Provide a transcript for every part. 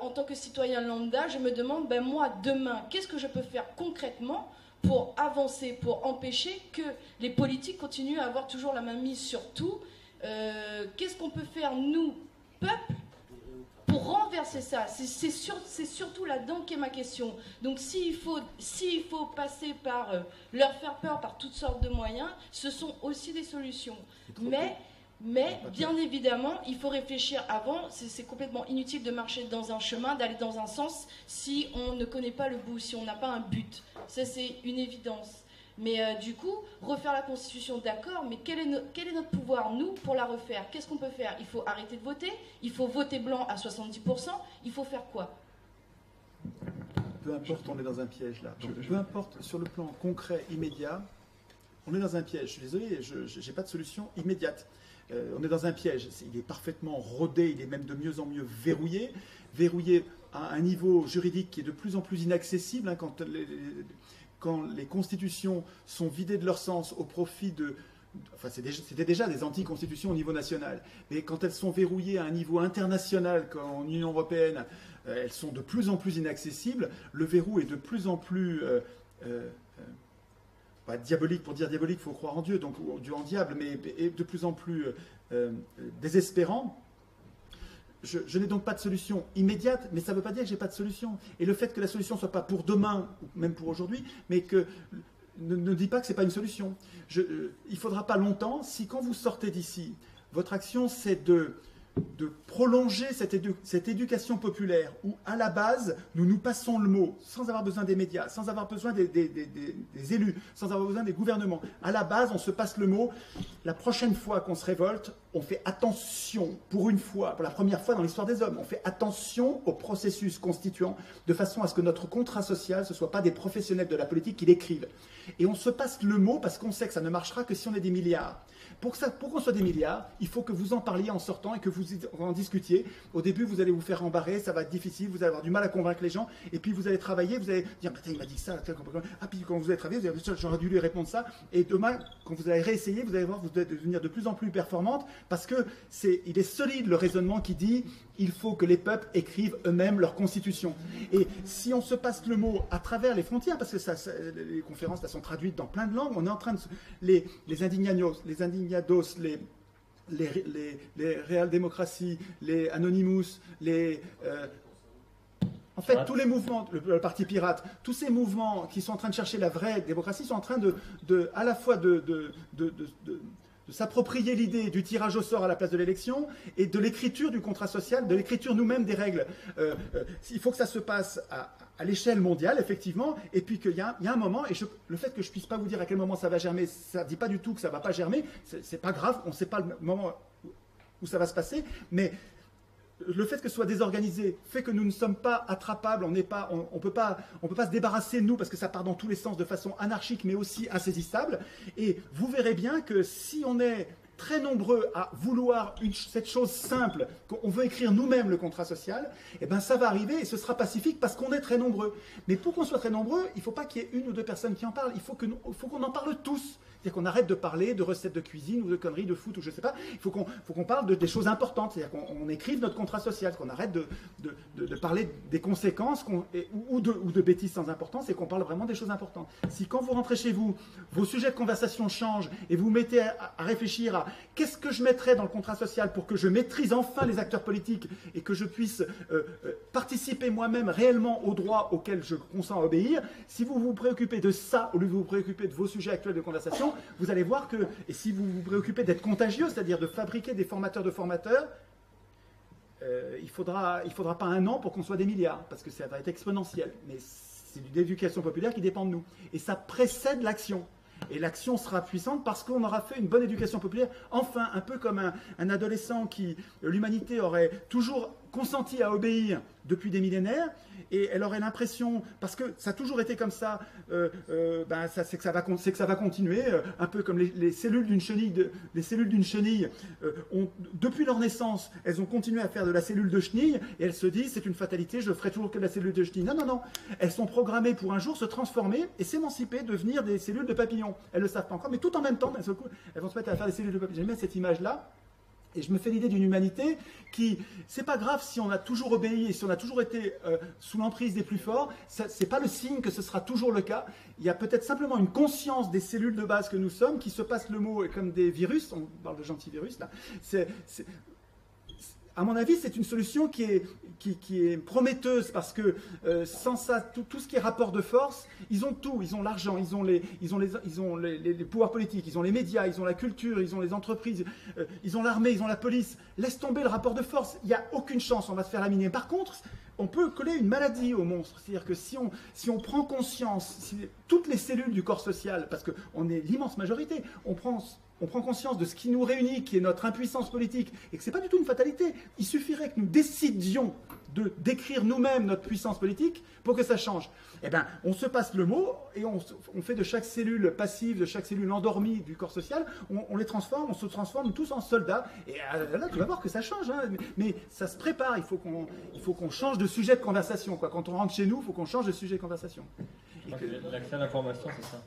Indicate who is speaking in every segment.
Speaker 1: en tant que citoyen lambda, je me demande, ben moi, demain, qu'est-ce que je peux faire concrètement pour avancer, pour empêcher que les politiques continuent à avoir toujours la main mise sur tout. Qu'est-ce qu'on peut faire, nous, peuple, pour renverser ça? C'est surtout là-dedans qu'est ma question. Donc s'il faut passer par leur faire peur par toutes sortes de moyens, ce sont aussi des solutions. Mais bien évidemment, il faut réfléchir avant. C'est complètement inutile de marcher dans un chemin, d'aller dans un sens, si on ne connaît pas le bout, si on n'a pas un but. Ça, c'est une évidence. Mais du coup, refaire la Constitution, d'accord, mais quel est notre pouvoir, nous, pour la refaire? Qu'est-ce qu'on peut faire? Il faut arrêter de voter, il faut voter blanc à 70%, il faut faire quoi?
Speaker 2: Peu importe, on est dans un piège là. Donc, peu importe, sur le plan concret, immédiat, on est dans un piège. Je suis désolé, je n'ai pas de solution immédiate. On est dans un piège. Il est parfaitement rodé, il est même de mieux en mieux verrouillé à un niveau juridique qui est de plus en plus inaccessible, hein, quand les constitutions sont vidées de leur sens au profit de... Enfin, c'était déjà des anti-constitutions au niveau national. Mais quand elles sont verrouillées à un niveau international, comme en Union européenne, elles sont de plus en plus inaccessibles. Le verrou est de plus en plus... pas diabolique, pour dire diabolique, il faut croire en Dieu, donc Dieu en diable, mais est de plus en plus désespérant. Je n'ai donc pas de solution immédiate, mais ça ne veut pas dire que je n'ai pas de solution. Et le fait que la solution ne soit pas pour demain, ou même pour aujourd'hui, mais que ne dit pas que ce n'est pas une solution. Il ne faudra pas longtemps, si quand vous sortez d'ici, votre action c'est de prolonger cette éducation populaire où, à la base, nous passons le mot, sans avoir besoin des médias, sans avoir besoin des élus, sans avoir besoin des gouvernements. À la base, on se passe le mot. La prochaine fois qu'on se révolte, on fait attention, pour une fois, pour la première fois dans l'histoire des hommes, on fait attention au processus constituant, de façon à ce que notre contrat social, ce ne soit pas des professionnels de la politique qui l'écrivent. Et on se passe le mot parce qu'on sait que ça ne marchera que si on est des milliards. Pour qu'on soit des milliards, il faut que vous en parliez en sortant et que vous en discutiez. Au début, vous allez vous faire embarrer, ça va être difficile, vous allez avoir du mal à convaincre les gens, et puis vous allez travailler, vous allez dire, il m'a dit ça, ah, puis quand vous allez travailler, vous allez dire, j'aurais dû lui répondre ça, et demain, quand vous allez réessayer, vous allez voir, vous allez devenir de plus en plus performante, parce que il est solide le raisonnement qui dit, il faut que les peuples écrivent eux-mêmes leur constitution. Et si on se passe le mot à travers les frontières, parce que les conférences là, sont traduites dans plein de langues, on est en train de... Les indignados, les Real Démocratie, les Anonymous, en fait, tous les mouvements, le Parti Pirate, tous ces mouvements qui sont en train de chercher la vraie démocratie sont en train à la fois de s'approprier l'idée du tirage au sort à la place de l'élection et de l'écriture du contrat social, de l'écriture nous-mêmes des règles. Il faut que ça se passe à l'échelle mondiale, effectivement, et puis qu'il y a un moment, et le fait que je ne puisse pas vous dire à quel moment ça va germer, ça ne dit pas du tout que ça ne va pas germer, c'est pas grave, on ne sait pas le moment où ça va se passer, mais le fait que ce soit désorganisé fait que nous ne sommes pas attrapables, on ne peut pas se débarrasser de nous parce que ça part dans tous les sens de façon anarchique mais aussi insaisissable. Et vous verrez bien que si on est très nombreux à vouloir cette chose simple, qu'on veut écrire nous-mêmes le contrat social, eh ben ça va arriver et ce sera pacifique parce qu'on est très nombreux. Mais pour qu'on soit très nombreux, il ne faut pas qu'il y ait une ou deux personnes qui en parlent, il faut qu'on en parle tous. C'est-à-dire qu'on arrête de parler de recettes de cuisine ou de conneries de foot ou je ne sais pas. Il faut qu'on parle des choses importantes. C'est-à-dire qu'on écrive notre contrat social, qu'on arrête de parler des conséquences ou de bêtises sans importance et qu'on parle vraiment des choses importantes. Si quand vous rentrez chez vous, vos sujets de conversation changent et vous mettez à réfléchir à qu'est-ce que je mettrais dans le contrat social pour que je maîtrise enfin les acteurs politiques et que je puisse participer moi-même réellement aux droits auxquels je consens à obéir, si vous vous préoccupez de ça au lieu de vous préoccuper de vos sujets actuels de conversation, vous allez voir que, et si vous vous préoccupez d'être contagieux, c'est-à-dire de fabriquer des formateurs de formateurs, il faudra pas un an pour qu'on soit des milliards, parce que ça va être exponentiel. Mais c'est une éducation populaire qui dépend de nous. Et ça précède l'action. Et l'action sera puissante parce qu'on aura fait une bonne éducation populaire. Enfin, un peu comme un adolescent qui, l'humanité aurait toujours consenti à obéir depuis des millénaires, et elle aurait l'impression, parce que ça a toujours été comme ça, c'est que ça va continuer, un peu comme les cellules d'une chenille. Les cellules d'une chenille, depuis leur naissance, elles ont continué à faire de la cellule de chenille, et elles se disent, c'est une fatalité, je ferai toujours que de la cellule de chenille. Non, non, non. Elles sont programmées pour un jour se transformer et s'émanciper, devenir des cellules de papillon. Elles ne le savent pas encore, mais tout en même temps, elles vont se mettre à faire des cellules de papillon. J'aime bien cette image-là. Et je me fais l'idée d'une humanité qui, c'est pas grave si on a toujours obéi et si on a toujours été sous l'emprise des plus forts, c'est pas le signe que ce sera toujours le cas. Il y a peut-être simplement une conscience des cellules de base que nous sommes qui se passent le mot comme des virus, on parle de gentils virus là, à mon avis, c'est une solution qui est prometteuse parce que sans ça, tout ce qui est rapport de force, ils ont tout. Ils ont l'argent, ils ont les pouvoirs politiques, ils ont les médias, ils ont la culture, ils ont les entreprises, ils ont l'armée, ils ont la police. Laisse tomber le rapport de force. Il n'y a aucune chance, on va se faire laminer. Par contre, on peut coller une maladie au monstre. C'est-à-dire que si on prend conscience, si toutes les cellules du corps social, parce qu'on est l'immense majorité, on prend conscience de ce qui nous réunit, qui est notre impuissance politique, et que ce n'est pas du tout une fatalité. Il suffirait que nous décidions de décrire nous-mêmes notre puissance politique pour que ça change. Eh bien, on se passe le mot et on fait de chaque cellule passive, de chaque cellule endormie du corps social, on les transforme, on se transforme tous en soldats. Et là, tu vas voir que ça change. Hein, mais ça se prépare. Il faut qu'on change de sujet de conversation. Quoi. Quand on rentre chez nous, il faut qu'on change de sujet de conversation.
Speaker 3: L'accès à l'information, c'est ça.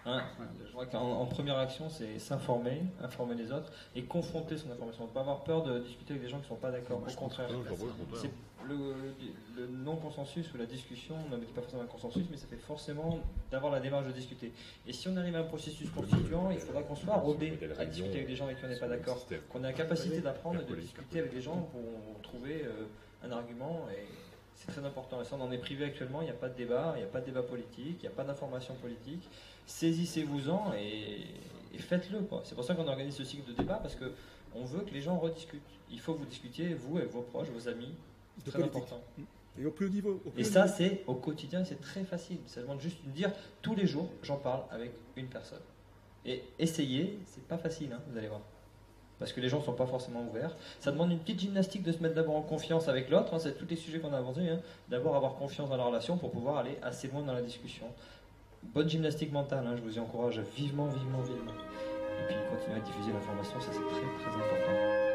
Speaker 3: Hein, je vois qu'en première action, c'est s'informer, informer les autres et confronter son information. Ne pas avoir peur de discuter avec des gens qui ne sont pas d'accord. Au contraire, c'est le non-consensus ou la discussion, on n'aboutit pas forcément à un consensus, mais ça fait forcément d'avoir la démarche de discuter. Et si on arrive à un processus constituant, il faudra qu'on soit rodé à discuter avec des gens avec qui on n'est pas d'accord, qu'on ait la capacité d'apprendre et de discuter avec des gens pour trouver un argument. Et c'est très important. Et ça, on en est privé actuellement. Il n'y a pas de débat, il n'y a pas de débat politique, il n'y a pas d'information politique. Saisissez-vous-en et faites-le. C'est pour ça qu'on organise ce cycle de débat, parce qu'on veut que les gens rediscutent. Il faut que vous discutiez, vous, avec vos proches, vos amis. C'est très important.
Speaker 2: Et au plus haut niveau.
Speaker 3: Et ça, c'est au quotidien, c'est très facile. Ça demande juste de dire, tous les jours, j'en parle avec une personne. Et essayez, c'est pas facile, hein, vous allez voir. Parce que les gens ne sont pas forcément ouverts. Ça demande une petite gymnastique de se mettre d'abord en confiance avec l'autre. Hein, c'est tous les sujets qu'on a abordés. Hein, d'abord avoir confiance dans la relation pour pouvoir aller assez loin dans la discussion. Bonne gymnastique mentale, hein, je vous y encourage vivement, vivement, vivement. Et puis continuer à diffuser l'information, ça c'est très très important.